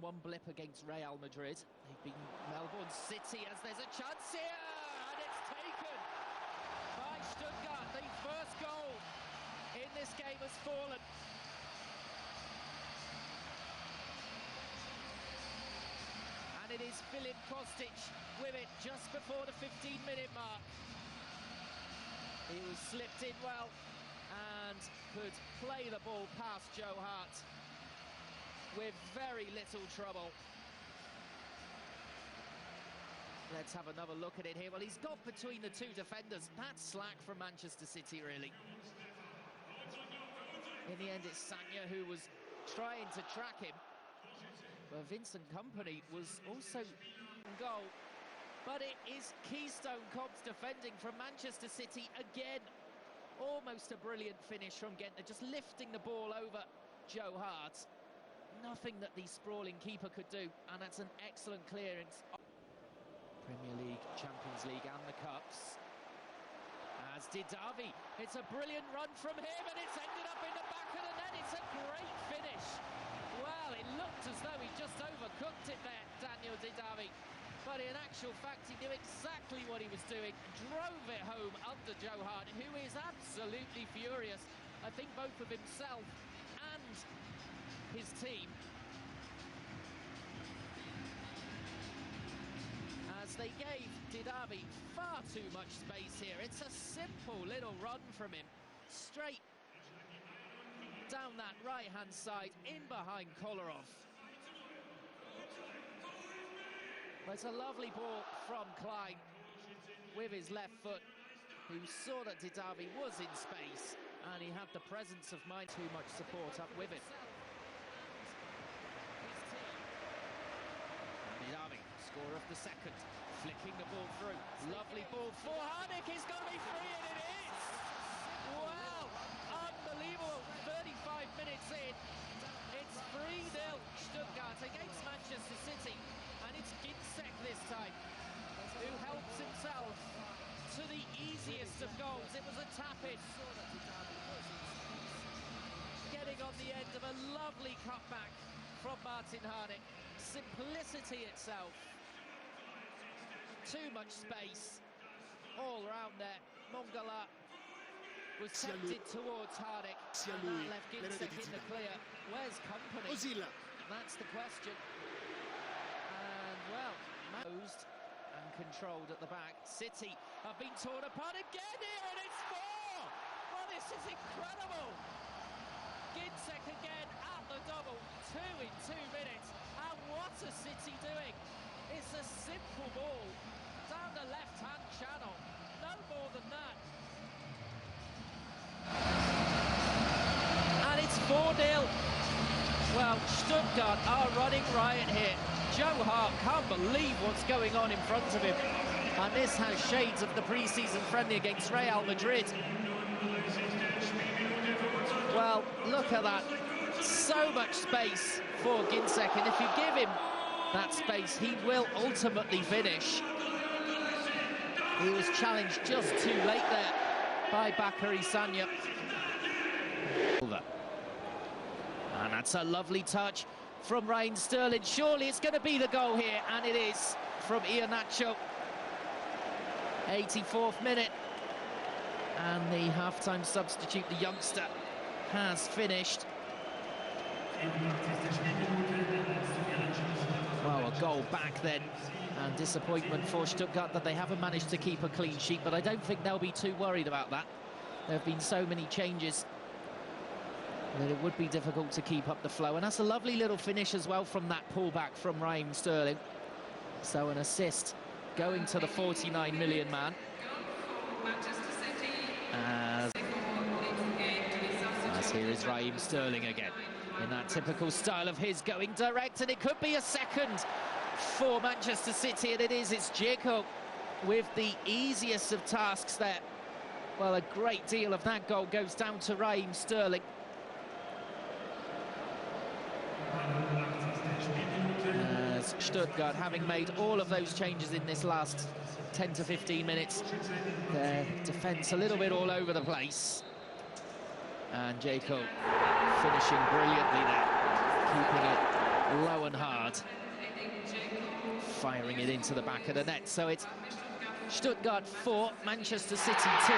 one blip against Real Madrid. They've beaten Melbourne City as there's a chance here, and it's taken by Stuttgart. The first goal in this game has fallen. And it is Filip Kostic with it just before the 15-minute mark. He was slipped in well and could play the ball past Joe Hart with very little trouble. Let's have another look at it here. Well, he's got between the two defenders. That's slack from Manchester City, really. In the end, it's Sagna who was trying to track him. But Vincent Kompany was also in goal. But it is Keystone Cops defending from Manchester City again. Almost a brilliant finish from Gentner, just lifting the ball over Joe Hart. Nothing that the sprawling keeper could do, and that's an excellent clearance. Premier League, Champions League and the Cups. As did Davi. It's a brilliant run from him, and it's ended up in the back of the net. It's a great finish. Well, it looked as though he just overcooked it there, Daniel Didavi. But in actual fact, he knew exactly what he was doing. Drove it home under Joe Hart, who is absolutely furious. I think both of himself and his team. As they gave Didavi far too much space here. It's a simple little run from him. Straight down that right-hand side, in behind Kolarov. Well, it's a lovely ball from Klein with his left foot, who saw that Didavi was in space, and he had the presence of mind. Too much support up with him. Didavi, scorer of the second, flicking the ball through. Lovely ball for Harnik. He's going to be free, and it is! Wow, unbelievable. 35 minutes in. It's 3-0 Stuttgart against Manchester City, and it's Ginczek this time who helps himself to the easiest of goals. It was a tap-in, getting on the end of a lovely cutback from Martin Harnik. Simplicity itself. Too much space all around there. Mongala was tempted towards Harnik, and that left Ginczek in the clear. Where's Kompany? That's the question. And, well, closed and controlled at the back. City have been torn apart again here, and it's 4! Well, this is incredible! Ginczek again at the double, 2 in 2 minutes. And what are City doing? It's a simple ball down the left-hand channel. No more than that. And it's 4-0. Well, Stuttgart are running riot here. Joe Hart can't believe what's going on in front of him. And this has shades of the pre-season friendly against Real Madrid. Well, look at that. So much space for Ginczek, and if you give him that space, he will ultimately finish. He was challenged just too late there by Bakary Sagna. And that's a lovely touch from Raheem Sterling. Surely it's going to be the goal here, and it is from Iheanacho. 84th minute. And the half-time substitute, the youngster, has finished. Well, a goal back then, and disappointment for Stuttgart that they haven't managed to keep a clean sheet, but I don't think they'll be too worried about that. There have been so many changes that it would be difficult to keep up the flow, and that's a lovely little finish as well from that pullback from Raheem Sterling. So an assist going to the 49 million man. As here is Raheem Sterling again, in that typical style of his, going direct, and it could be a second for Manchester City, and it is. It's Dzeko with the easiest of tasks there. Well, a great deal of that goal goes down to Raheem Sterling. As Stuttgart, having made all of those changes in this last 10 to 15 minutes, their defence a little bit all over the place. And Dzeko finishing brilliantly there, keeping it low and hard. Stuttgart firing it into the back of the net. So it's Stuttgart 4, Manchester City 2.